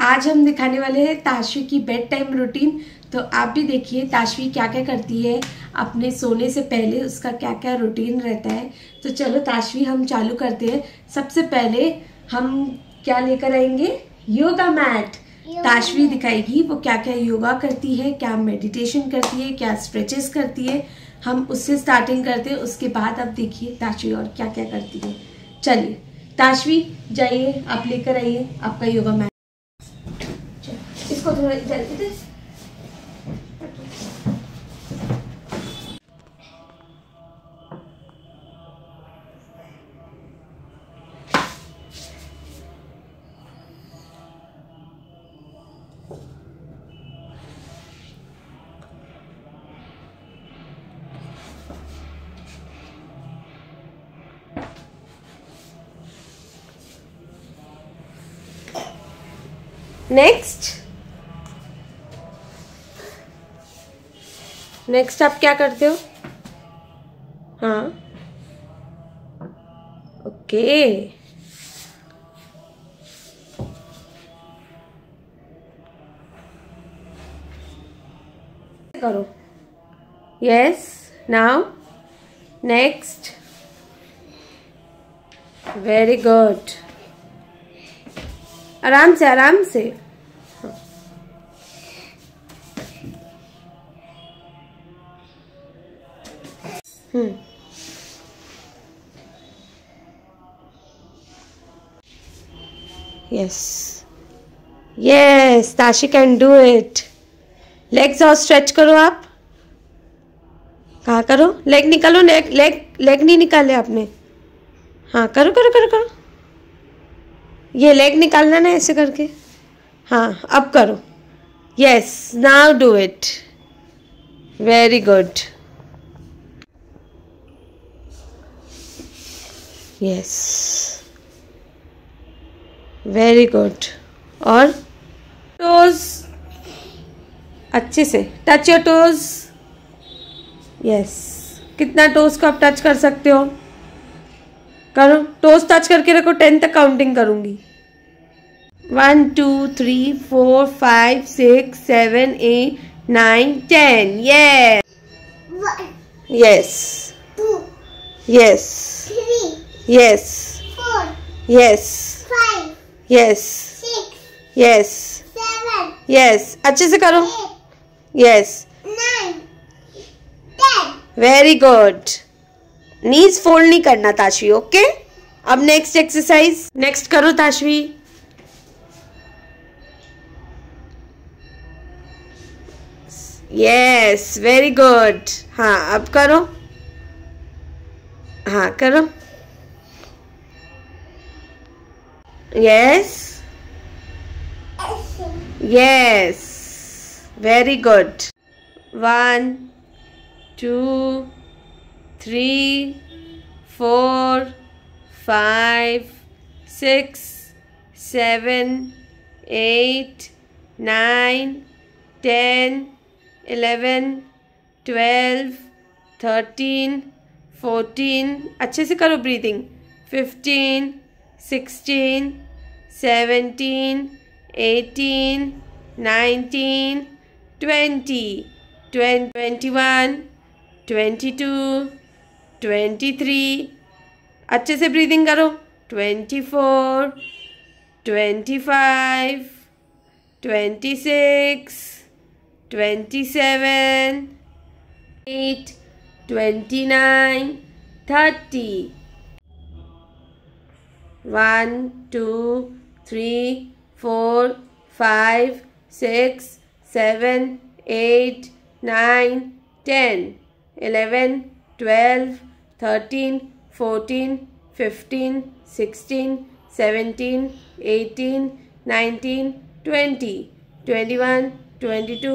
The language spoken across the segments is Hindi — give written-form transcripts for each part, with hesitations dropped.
आज हम दिखाने वाले हैं ताशवी की बेड टाइम रूटीन। तो आप भी देखिए ताशवी क्या क्या करती है अपने सोने से पहले, उसका क्या क्या रूटीन रहता है। तो चलो ताशवी हम चालू करते हैं। सबसे पहले हम क्या लेकर आएंगे, योगा मैट। ताशवी दिखाएगी वो क्या क्या योगा करती है, क्या मेडिटेशन करती है, क्या स्ट्रेचेस करती है। हम उससे स्टार्टिंग करते हैं, उसके बाद अब देखिए ताशवी और क्या क्या करती है। चलिए ताशवी जाइए, आप लेकर आइए आपका योगा मैट। इसको थोड़ा इधर नेक्स्ट आप क्या करते हो? हाँ ओके, करो। Yes, now next. Very good, आराम से आराम से। Yes yes, Tashi can do it. Legs और स्ट्रेच करो आप। हाँ करो, लेग निकालो, लेग लेग लेग नहीं निकाले आपने। हाँ करो करो करो करो, ये लेग निकालना ना ऐसे करके। हाँ अब करो। Yes, now do it. Very good. Yes very good. और टोज अच्छे से टच योर टोज। यस, कितना टोज को आप टच कर सकते हो करो। टोज टच करके रखो, 10 तक काउंटिंग करूंगी। 1 2 3 4 5 6 7 8 9 10। Yes yes yes yes yes yes yes yes, अच्छे से करो। Yes, very good. Knees fold नहीं करना ताशवी, ओके। अब नेक्स्ट एक्सरसाइज, नेक्स्ट करो ताशवी। Yes very good. हाँ अब करो। हाँ करो। Yes yes, very good. 1 2 3 4 5 6 7 8 9 10 11 12 13 14, अच्छे से करो ब्रीदिंग। 15 16 17 18 19 20 21 22 23, अच्छे से ब्रीदिंग करो। 24 25 26 27 8 29 30। 1 2 3 4 5 6 7 8 9 10 11 12 13 14 15 16 17 18 19 20 21 22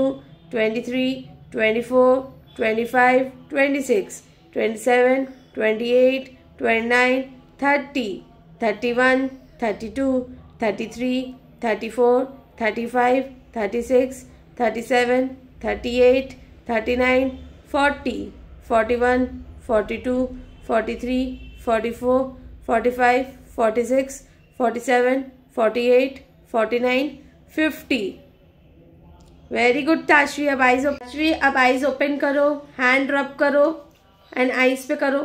23 24 25 26 27 28 29 30 31 32 33 34 35 36 37 38 39 40 41 42 43 44 45 46 47 48 49 50। Very good Tashvi. अब आईज ओपन करो, हैंड रब करो एंड आईज पे करो।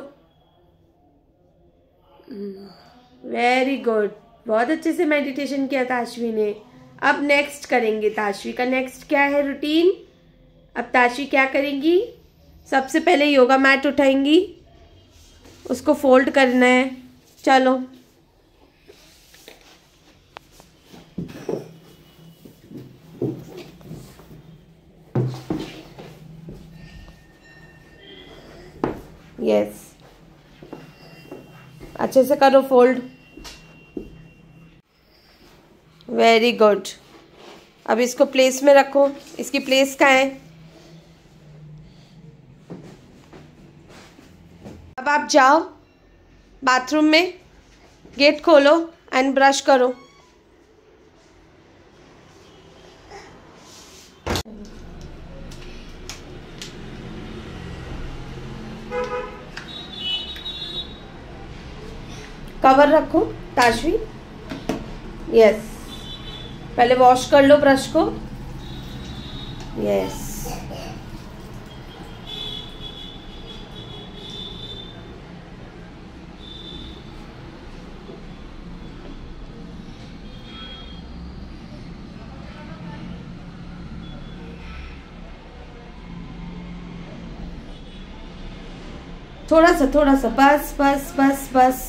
वेरी गुड, बहुत अच्छे से मेडिटेशन किया ताशवी ने। अब नेक्स्ट करेंगे, ताशवी का नेक्स्ट क्या है रूटीन। अब ताशवी क्या करेंगी, सबसे पहले योगा मैट उठाएंगी, उसको फोल्ड करना है। चलो यस, अच्छे से करो फोल्ड। Very good. अब इसको प्लेस में रखो। इसकी प्लेस कहाँ है। अब आप जाओ बाथरूम में, गेट खोलो एंड ब्रश करो। कवर रखो ताशवी। यस, पहले वॉश कर लो ब्रश को। यस, थोड़ा सा बस बस बस बस।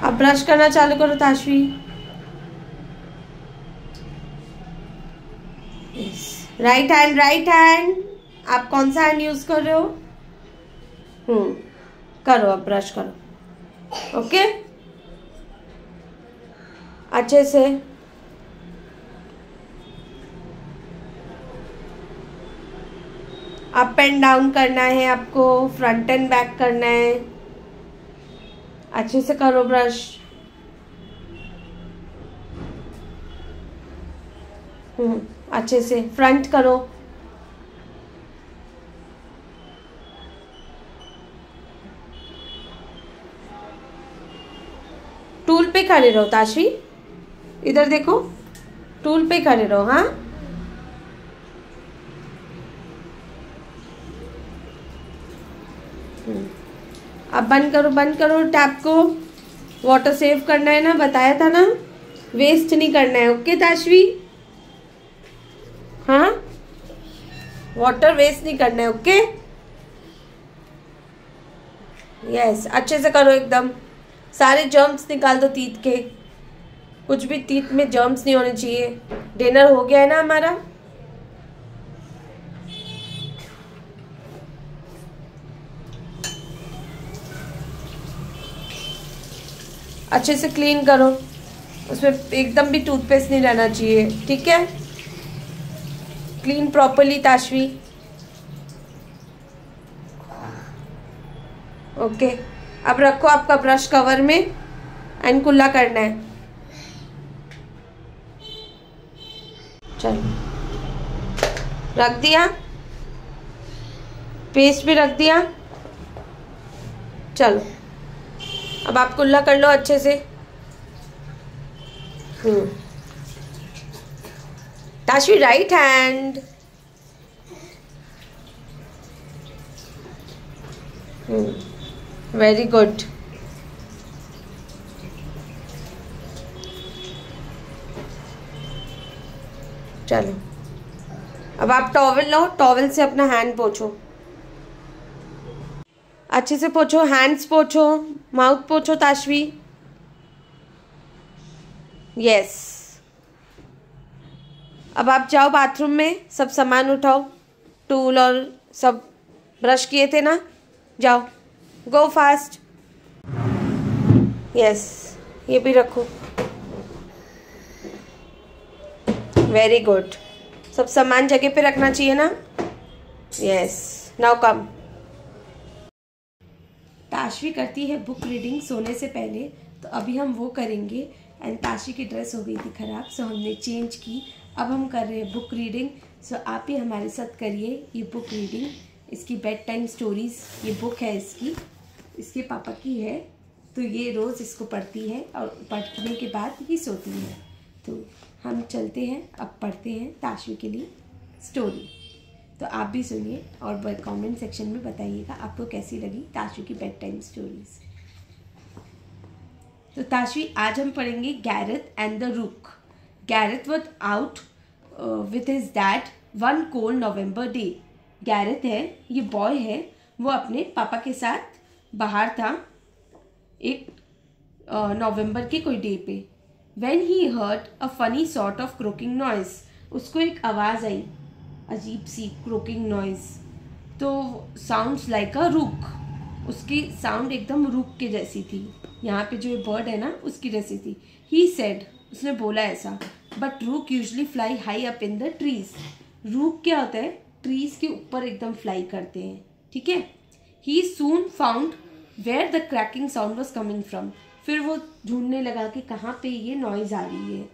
अब ब्रश करना चालू करो ताशवी। Right hand. आप कौन सा हैंड यूज कर रहे हो। करो, अब ब्रश करो। ओके, अच्छे से। अप एंड डाउन करना है आपको, फ्रंट एंड बैक करना है। अच्छे से करो ब्रश। अच्छे से फ्रंट करो। टूल पे खड़े रहो ताशवी, इधर देखो, टूल पे खड़े रहो। हाँ, अब बंद करो टैप को। वाटर सेव करना है ना, बताया था ना, वेस्ट नहीं करना है। ओके ताशवी, हाँ, वाटर वेस्ट नहीं करना है। ओके, यस, अच्छे से करो एकदम। सारे जर्म्स निकाल दो टीथ के, कुछ भी टीथ में जर्म्स नहीं होने चाहिए। डिनर हो गया है ना हमारा। अच्छे से क्लीन करो, उसमें एकदम भी टूथपेस्ट नहीं रहना चाहिए। ठीक है, क्लीन प्रॉपर्ली ताशवी। ओके, अब रखो आपका ब्रश कवर में एंड कुल्ला करना है। चलो, रख दिया, पेस्ट भी रख दिया। चलो, अब आप कुल्ला कर लो अच्छे से। ताशवी राइट हैंड। Very good. चलो, अब आप टॉवल लो, टॉवल से अपना हैंड पोंछो। अच्छे से पोंछो, हैंड्स पोंछो, माउथ पोंछो ताशवी। यस, अब आप जाओ बाथरूम में, सब सामान उठाओ, टूल और सब ब्रश किए थे ना, जाओ, गो फास्ट। यस, ये भी रखो। वेरी गुड, सब सामान जगह पे रखना चाहिए ना। Yes, now come. ताशवी करती है बुक रीडिंग सोने से पहले, तो अभी हम वो करेंगे। एंड ताशवी की ड्रेस हो गई थी ख़राब, सो हमने चेंज की। अब हम कर रहे हैं बुक रीडिंग। सो आप ही हमारे साथ करिए ये बुक रीडिंग। इसकी बेड टाइम स्टोरीज, ये बुक है इसके पापा की है। तो ये रोज़ इसको पढ़ती है और पढ़ने के बाद ही सोती है। तो हम चलते हैं, अब पढ़ते हैं ताशवी के लिए स्टोरी। तो आप भी सुनिए और कमेंट सेक्शन में बताइएगा आपको कैसी लगी ताशवी की बेड टाइम स्टोरीज। तो ताशवी, आज हम पढ़ेंगे गैरेथ एंड द रूक। Gareth was out with his dad one cold November day. Gareth है, ये बॉय है, वो अपने पापा के साथ बाहर था एक नवंबर के कोई डे पे। When he heard a funny sort of croaking noise, उसको एक आवाज़ आई, अजीब सी croaking noise। तो sounds like a rook, उसकी साउंड एकदम रूक के जैसी थी। यहाँ पे जो ये बर्ड है ना उसकी जैसी थी। He said, उसने बोला ऐसा, but rook usually fly high up in the trees। रूक क्या होता है? ट्रीज के ऊपर एकदम फ्लाई करते हैं, ठीक है। He soon found where the cracking sound was coming from। फिर वो ढूंढने लगा कि कहाँ पे ये नॉइज आ रही है।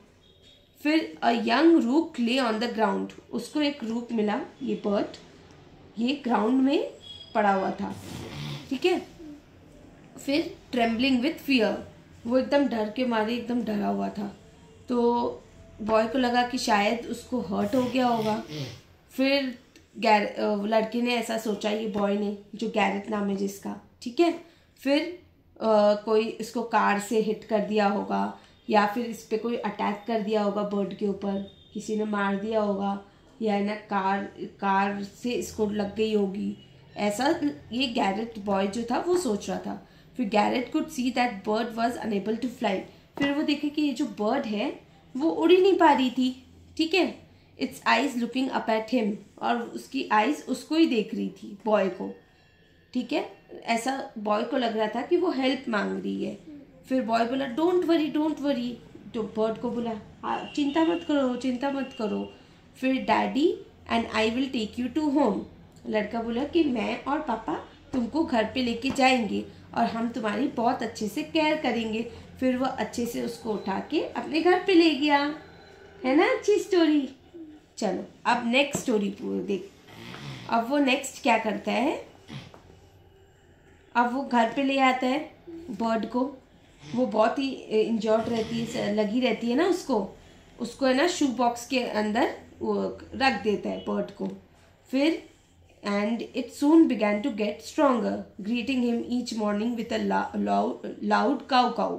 फिर अ यंग रूक ले ऑन द ग्राउंड, उसको एक रूक मिला, ये बर्ड ये ग्राउंड में पड़ा हुआ था, ठीक है। फिर ट्रेम्बलिंग विथ फियर, वो एकदम डर के मारे एकदम डरा हुआ था। तो बॉय को लगा कि शायद उसको हर्ट हो गया होगा। फिर लड़के ने ऐसा सोचा, ये बॉय ने, जो गैरेथ नाम है जिसका, ठीक है। फिर कोई इसको कार से हिट कर दिया होगा या फिर इस पे कोई अटैक कर दिया होगा, बर्ड के ऊपर किसी ने मार दिया होगा, या ना कार से इसको लग गई होगी, ऐसा ये गैरेथ बॉय जो था वो सोच रहा था। फिर Gareth could see that bird was unable to fly. फिर वो देखे कि ये जो बर्ड है वो उड़ ही नहीं पा रही थी, ठीक है। It's eyes looking up at him, और उसकी आइज उसको ही देख रही थी, बॉय को, ठीक है। ऐसा बॉय को लग रहा था कि वो हेल्प मांग रही है। फिर बॉय बोला डोंट वरी। तो बर्ड को बोला चिंता मत करो। फिर daddy and I will take you to home. लड़का बोला कि मैं और पापा तुमको घर पे लेके जाएंगे और हम तुम्हारी बहुत अच्छे से केयर करेंगे। फिर वो अच्छे से उसको उठा के अपने घर पे ले गया, है ना अच्छी स्टोरी। चलो अब नेक्स्ट स्टोरी देख। अब वो नेक्स्ट क्या करता है, अब वो घर पे ले आता है बर्ड को। वो बहुत ही इंजर्ड लगी रहती है ना उसको है ना शू बॉक्स के अंदर वो रख देता है बर्ड को। फिर and it soon began to get stronger, greeting him each morning with a loud caw.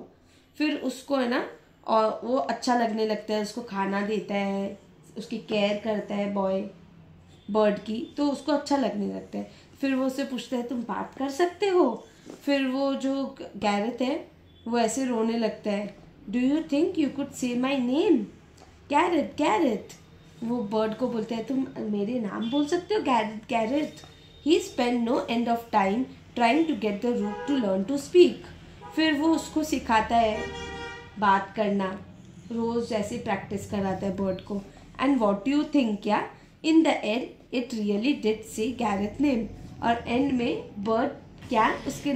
फिर उसको है ना, और वो अच्छा लगने लगता है, उसको खाना देता है, उसकी केयर करता है बॉय बर्ड की, तो उसको अच्छा लगने लगता है। फिर वो उससे पूछता है तुम बात कर सकते हो। फिर वो जो गैरेथ है वो ऐसे रोने लगता है, do you think you could say my name Gareth. वो बर्ड को बोलता है तुम मेरे नाम बोल सकते हो Gareth. He spend no end of time trying to get the rook to learn to speak. फिर वो उसको सिखाता है बात करना, रोज़ ऐसे प्रैक्टिस कराता है बर्ड को। एंड वॉट यू थिंक, क्या in the end it really did से गैरेथ नेम। और एंड में बर्ड क्या उसके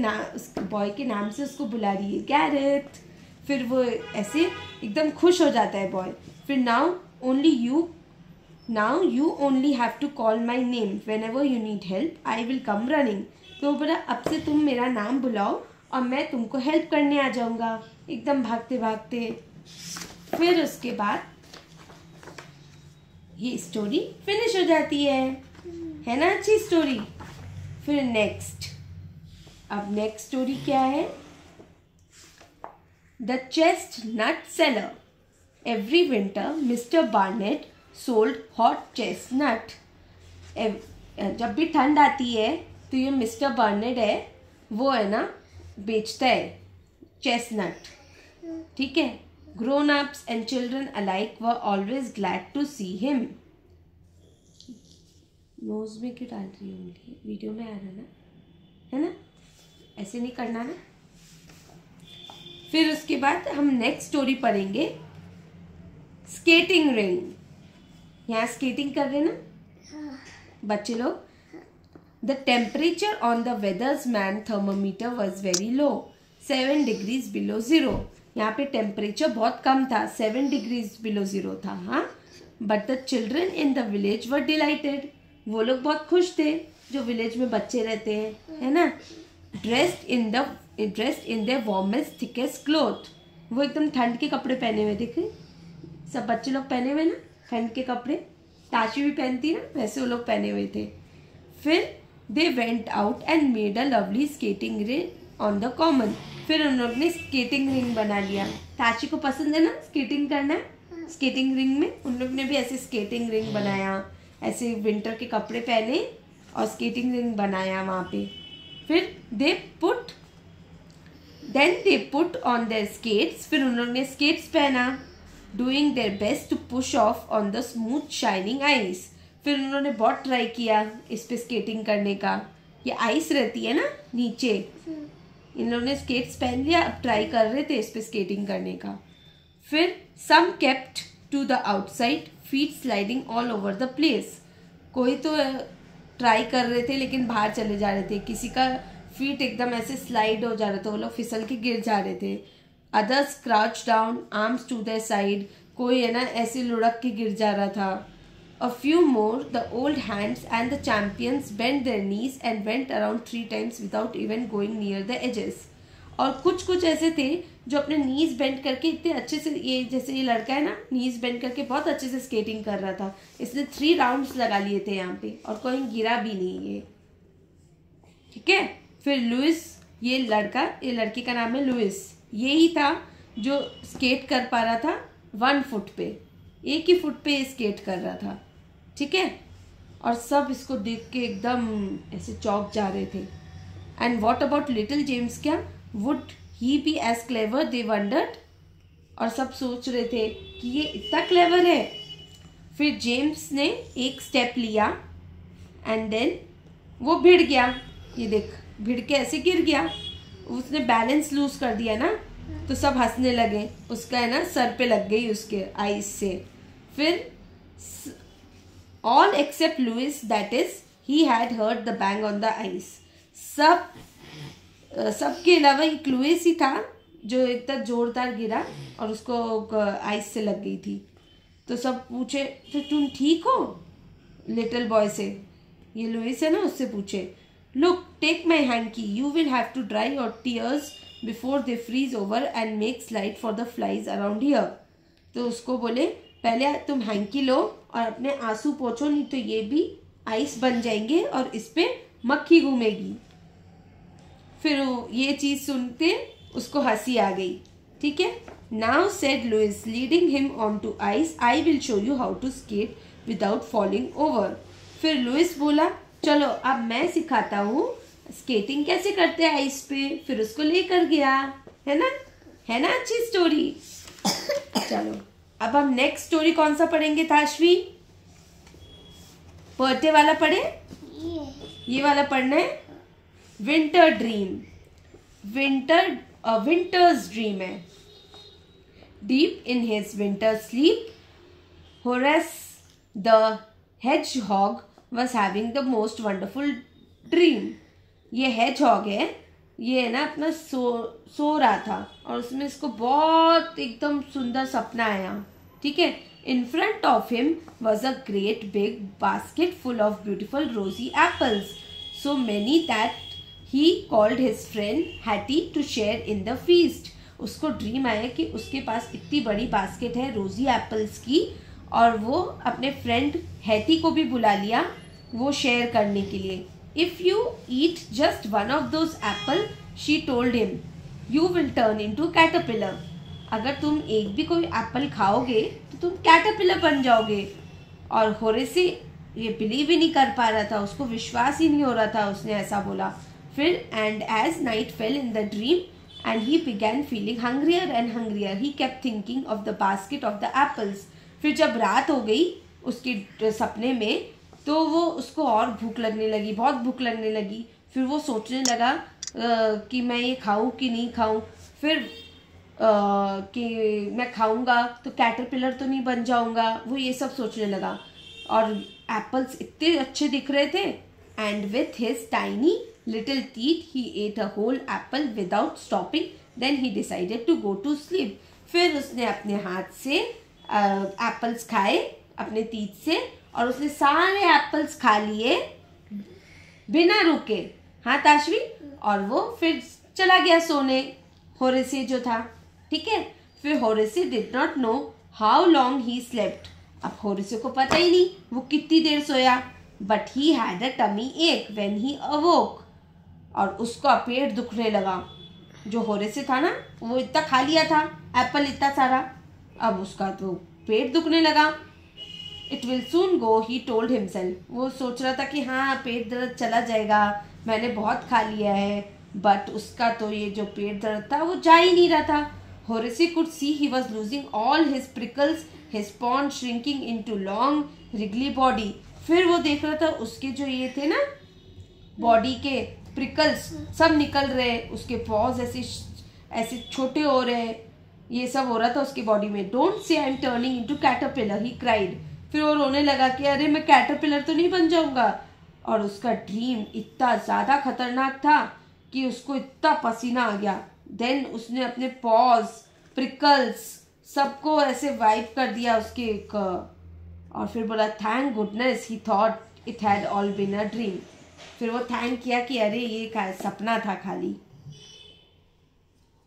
बॉय के नाम से उसको बुला रही है, गैरेथ। फिर वो ऐसे एकदम खुश हो जाता है बॉय। फिर now you only have to call my name whenever you need help I will come running. तो बोला अब से तुम मेरा नाम बुलाओ और मैं तुमको हेल्प करने आ जाऊँगा, एकदम भागते भागते। फिर उसके बाद ये स्टोरी फिनिश हो जाती है ना अच्छी स्टोरी। फिर अब नेक्स्ट स्टोरी क्या है, the chestnut seller. Every winter Mr Barnett sold hot chestnut. जब भी ठंड आती है तो ये मिस्टर बार्नेट है वो है ना बेचता है चेस्टनट, ठीक है। Grown ups and children alike were always glad to see him. Nose में क्यों डाल रही होंगी, वीडियो में आ रहा ना, है ना, ऐसे नहीं करना ना। फिर उसके बाद हम नेक्स्ट स्टोरी पढ़ेंगे, स्केटिंग रिंग। यहाँ स्केटिंग कर रहे ना बच्चे लोग। The temperature on the वेदर्स man thermometer was very low, 7 degrees below zero. यहाँ पे टेम्परेचर बहुत कम था, 7 डिग्रीज बिलो ज़ीरो था, हाँ। But the children in the village were dilated, वो लोग बहुत खुश थे। जो विलेज में बच्चे रहते हैं, है ना, dressed in the warmest thickest cloth. वो एकदम ठंड के कपड़े पहने हुए, देखे सब बच्चे लोग पहने हुए ना ठंड के कपड़े, ताशी भी पहनती है ना, वैसे वो लोग पहने हुए थे। फिर they went out and made a lovely skating ring on the common. फिर उन लोग ने स्केटिंग रिंग बना लिया। ताशी को पसंद है ना स्केटिंग करना, स्केटिंग रिंग में उन लोग ने भी ऐसे स्केटिंग रिंग बनाया, ऐसे विंटर के कपड़े पहने और स्केटिंग रिंग बनाया वहाँ पे। फिर they put on their skates, फिर उन लोग ने स्केट्स पहना, doing their best to push off on the smooth shining ice. फिर उन्होंने बहुत ट्राई किया इस पे स्केटिंग करने का, ये आइस रहती है ना नीचे, इन लोगों ने स्केट्स पहन लिया, अब ट्राई कर रहे थे इस पे स्केटिंग करने का। फिर some kept to the outside, feet sliding all over the place. कोई तो ट्राई कर रहे थे लेकिन बाहर चले जा रहे थे, किसी का फीट एकदम ऐसे स्लाइड हो जा रहा था, वो लोग फिसल के गिर जा रहे थे। Others crouch down, arms to the side, कोई है ना ऐसे लुढ़क के गिर जा रहा था। A few more, the old hands and the champions bent their knees and went around 3 times without even going near the edges. और कुछ ऐसे थे जो अपने नीज बेंड करके इतने अच्छे से, ये जैसे ये लड़का है ना नीज बेंड करके बहुत अच्छे से स्केटिंग कर रहा था, इसने 3 राउंड्स लगा लिए थे यहाँ पे और कोई गिरा भी नहीं ये, ठीक है। फिर लुइस, ये लड़की का नाम है लुइस, यही था जो स्केट कर पा रहा था 1 फुट पे, एक ही फुट पे स्केट कर रहा था, ठीक है। और सब इसको देख के एकदम ऐसे चौंक जा रहे थे। And what about little James, क्या would he be as clever, they wondered. और सब सोच रहे थे कि ये इतना क्लेवर है। फिर जेम्स ने एक स्टेप लिया एंड देन वो भिड़ गया, ये देख भिड़ के ऐसे गिर गया, उसने बैलेंस लूज कर दिया ना, तो सब हंसने लगे, उसका है ना सर पे लग गई उसके आइस से। फिर all except Louis, that is he had heard the bang on the ice. सबके अलावा एक लुइस ही था जो इतना जोरदार गिरा और उसको आइस से लग गई थी। तो सब पूछे, तो तुम ठीक हो लिटिल बॉय से, ये लुइस है ना उससे पूछे, look take my hanky, you will have to dry your tears before they freeze over and make slide for the flies around here. तो उसको बोले पहले तुम हैंकी लो और अपने आंसू पोंछो, नहीं तो ये भी आइस बन जाएंगे और इस पे मक्खी घूमेगी। फिर ये चीज़ सुनते उसको हंसी आ गई, ठीक है। Now said Louis leading him on to ice, I will show you how to skate without falling over. फिर लुइस बोला चलो अब मैं सिखाता हूँ स्केटिंग कैसे करते हैं आइस पे। फिर उसको लेकर गया, है ना अच्छी स्टोरी। चलो अब हम नेक्स्ट स्टोरी कौन सा पढ़ेंगे ताशवी? बर्थडे वाला पढ़े? ये वाला पढ़ना है, विंटर ड्रीम। विंटर्स ड्रीम है। Deep in his winter sleep, Horace the hedgehog was having the most wonderful dream। ये hedgehog है, ये है ना अपना सो रहा था और उसमें इसको बहुत एकदम सुंदर सपना आया, ठीक है। In front of him was a great big basket full of beautiful rosy apples, so many that he called his friend Hattie to share in the feast। उसको ड्रीम आया कि उसके पास इतनी बड़ी बास्केट है रोजी एप्पल्स की और वो अपने फ्रेंड हैटी को भी बुला लिया वो शेयर करने के लिए। If you eat just one of those apple, she told him, you will turn into caterpillar। अगर तुम एक भी कोई एप्पल खाओगे तो तुम कैटरपिलर बन जाओगे। और होरेसी ये बिलीव ही नहीं कर पा रहा था, उसको विश्वास ही नहीं हो रहा था, उसने ऐसा बोला। फिर and as night fell in the dream and he began feeling hungrier and hungrier, he kept thinking of the basket of the apples. फिर जब रात हो गई उसके सपने में तो वो उसको और भूख लगने लगी, बहुत भूख लगने लगी। फिर वो सोचने लगा कि मैं ये खाऊं कि नहीं खाऊं। फिर कि मैं खाऊंगा तो कैटरपिलर तो नहीं बन जाऊंगा, वो ये सब सोचने लगा। और एप्पल्स इतने अच्छे दिख रहे थे। And with his tiny little teeth he ate a whole apple without stopping, then he decided to go to sleep. फिर उसने अपने हाथ से एप्पल्स खाए अपने टीथ से और उसने सारे एप्पल्स खा लिए बिना रुके। हाँ ताशवी, और वो फिर चला गया सोने, होरेसी जो था। ठीक है, फिर Horace did not know how long he slept. अब होरेसी को पता ही नहीं वो कितनी देर सोया, but he had a tummy ache when he awoke. और उसका पेट दुखने लगा। जो होरेसी था ना, वो इतना खा लिया था एप्पल इतना सारा, अब उसका तो पेट दुखने लगा। It will soon go, he told himself. वो सोच रहा था कि हाँ पेट दर्द चला जाएगा, मैंने बहुत खा लिया है, बट उसका तो ये जो पेट दर्द था वो जा ही नहीं रहा था। Horace could see he was losing all his prickles, his pond shrinking into long wriggly body. फिर वो देख रहा था उसके जो ये थे ना बॉडी के प्रिकल्स सब निकल रहे, उसके पॉज ऐसे ऐसे छोटे हो रहे, ये सब हो रहा था उसकी बॉडी में। Don't say I am turning into caterpillar, he cried. फिर वो रोने लगा कि अरे मैं कैटरपिलर तो नहीं बन जाऊंगा। और उसका ड्रीम इतना ज्यादा खतरनाक था कि उसको इतना पसीना आ गया। देन उसने अपने पॉज प्रिकल्स सबको ऐसे वाइप कर दिया उसके और फिर बोला thank goodness he thought it had all been a dream. फिर वो थैंक किया कि अरे ये सपना था खाली।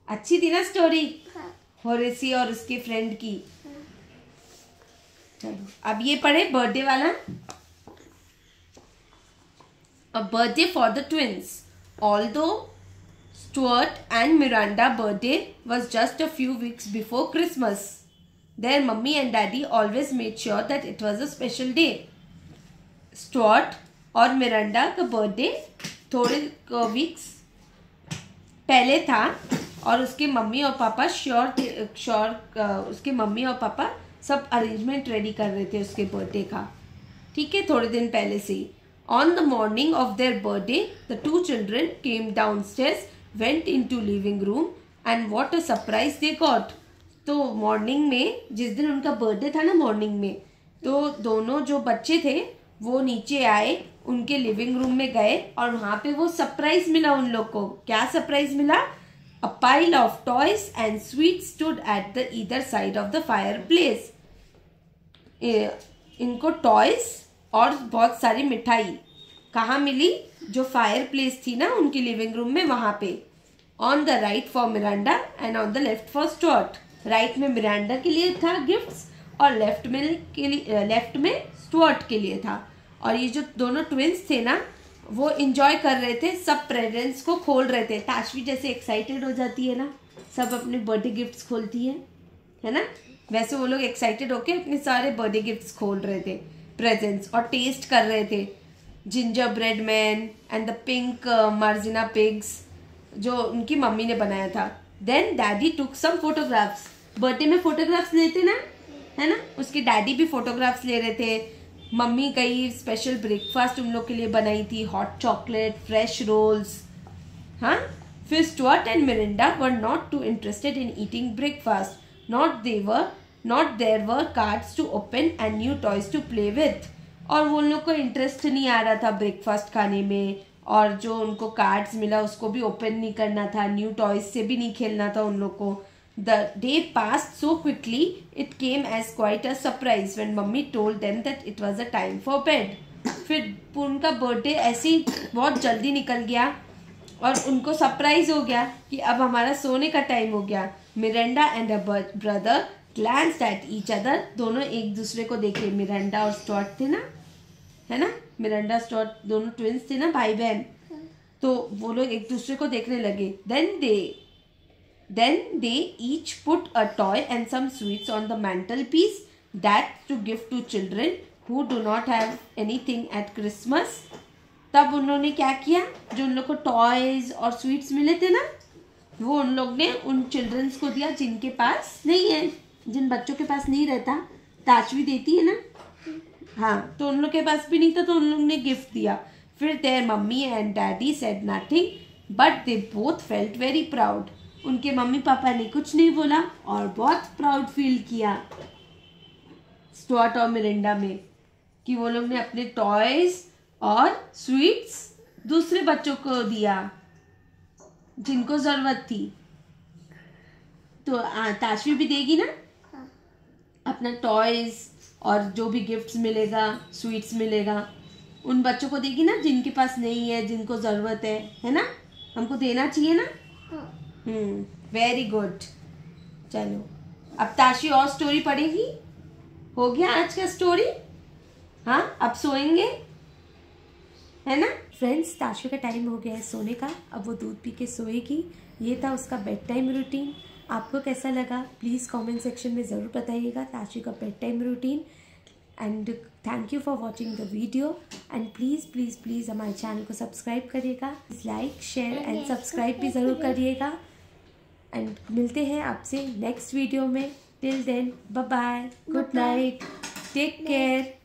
अच्छी थी ना स्टोरी होरेसी और उसके फ्रेंड की। चलो अब ये पढ़े बर्थडे वाला। A birthday for the twins. Although Stuart and Miranda birthday was just a few weeks before Christmas, their mummy and daddy always made sure that it was a special day. Stuart और मिरांडा का बर्थडे थोड़े वीक्स पहले था और उसके मम्मी और पापा उसके मम्मी और पापा सब अरेंजमेंट रेडी कर रहे थे उसके बर्थडे का। ठीक है, थोड़े दिन पहले से ही। On the morning of their birthday, the two children came downstairs, went into living room, and what a surprise they got. तो मॉर्निंग में जिस दिन उनका बर्थडे था ना, मॉर्निंग में तो दोनों जो बच्चे थे वो नीचे आए, उनके लिविंग रूम में गए और वहां पे वो सरप्राइज मिला उन लोग को। क्या सरप्राइज मिला? A pile of toys and sweets stood at the either side of the fireplace. इनको टॉयज और बहुत सारी मिठाई कहाँ मिली? जो फायर प्लेस थी ना उनकी लिविंग रूम में, वहां पे। On the right for Miranda and on the left for Stuart. Right में मिरांडा के लिए था गिफ्ट्स और लेफ्ट में स्टुअर्ट के लिए था। और ये जो दोनों ट्विंस थे ना वो इंजॉय कर रहे थे, सब प्रेजेंट्स को खोल रहे थे। ताशवी जैसे एक्साइटेड हो जाती है ना, सब अपने बर्थडे गिफ्ट्स खोलती है ना, वैसे वो लोग एक्साइटेड होके अपने सारे बर्थडे गिफ्ट्स खोल रहे थे, प्रेजेंट्स, और टेस्ट कर रहे थे। Ginger bread man and the pink marzipan pigs जो उनकी मम्मी ने बनाया था। Then daddy took some photographs. Birthday में फोटोग्राफ्स लेते ना, है ना, उसके डैडी भी फोटोग्राफ्स ले रहे थे। मम्मी कई स्पेशल ब्रेकफास्ट उन लोग के लिए बनाई थी, हॉट चॉकलेट, फ्रेश रोल्स। हाँ, फिर Stuart and Miranda were not too interested in eating breakfast, not there were cards to open and new toys to play with. और वो उन लोग को इंटरेस्ट नहीं आ रहा था ब्रेकफास्ट खाने में, और जो उनको कार्ड्स मिला उसको भी ओपन नहीं करना था, न्यू टॉयज से भी नहीं खेलना था उन लोग को। The day passed so quickly, it came as quite a surprise when mummy told them that it was a time for bed. फिर उनका बर्थडे ऐसे ही बहुत जल्दी निकल गया और उनको सरप्राइज हो गया कि अब हमारा सोने का टाइम हो गया। Miranda and her brother glanced at each other. दोनों एक दूसरे को देखे। मिरांडा और स्टुअर्ट थे ना, है ना, मिरांडा स्टुअर्ट दोनों ट्विंस थे ना, भाई बहन। तो वो लोग एक दूसरे को देखने लगे। Then they each put a toy and some sweets on the mantelpiece, that to give to children who do not have anything at Christmas. तब उन्होंने क्या किया? जो उन लोग को टॉयज और स्वीट्स मिले थे ना, वो उन लोग ने उन चिल्ड्रंस को दिया जिनके पास नहीं है, जिन बच्चों के पास नहीं रहता। ताशवी देती है ना, हाँ, तो उन लोग के पास भी नहीं था तो उन लोग ने गिफ्ट दिया। फिर their mummy and daddy said nothing, but they both felt very proud. उनके मम्मी पापा ने कुछ नहीं बोला और बहुत प्राउड फील किया स्टुअर्ट और मिरिंडा में कि वो लोग ने अपने टॉयज और स्वीट्स दूसरे बच्चों को दिया जिनको जरूरत थी। तो ताशवी भी देगी ना अपना टॉयज और जो भी गिफ्ट्स मिलेगा, स्वीट्स मिलेगा, उन बच्चों को देगी ना जिनके पास नहीं है, जिनको ज़रूरत है ना? हमको देना चाहिए ना? Very good. चलो अब ताशी और स्टोरी पढ़ेगी। हो गया आज का स्टोरी? हाँ, अब सोएंगे, है ना? फ्रेंड्स, ताशी का टाइम हो गया है सोने का। अब वो दूध पी के सोएगी। ये था उसका बेड टाइम रूटीन। आपको कैसा लगा प्लीज़ कमेंट सेक्शन में ज़रूर बताइएगा ताशी का bed time routine. And thank you for watching the video. And please हमारे चैनल को सब्सक्राइब करिएगा। लाइक, शेयर एंड सब्सक्राइब भी ज़रूर करिएगा। एंड मिलते हैं आपसे नेक्स्ट वीडियो में। Till then, bye bye, good night, take care.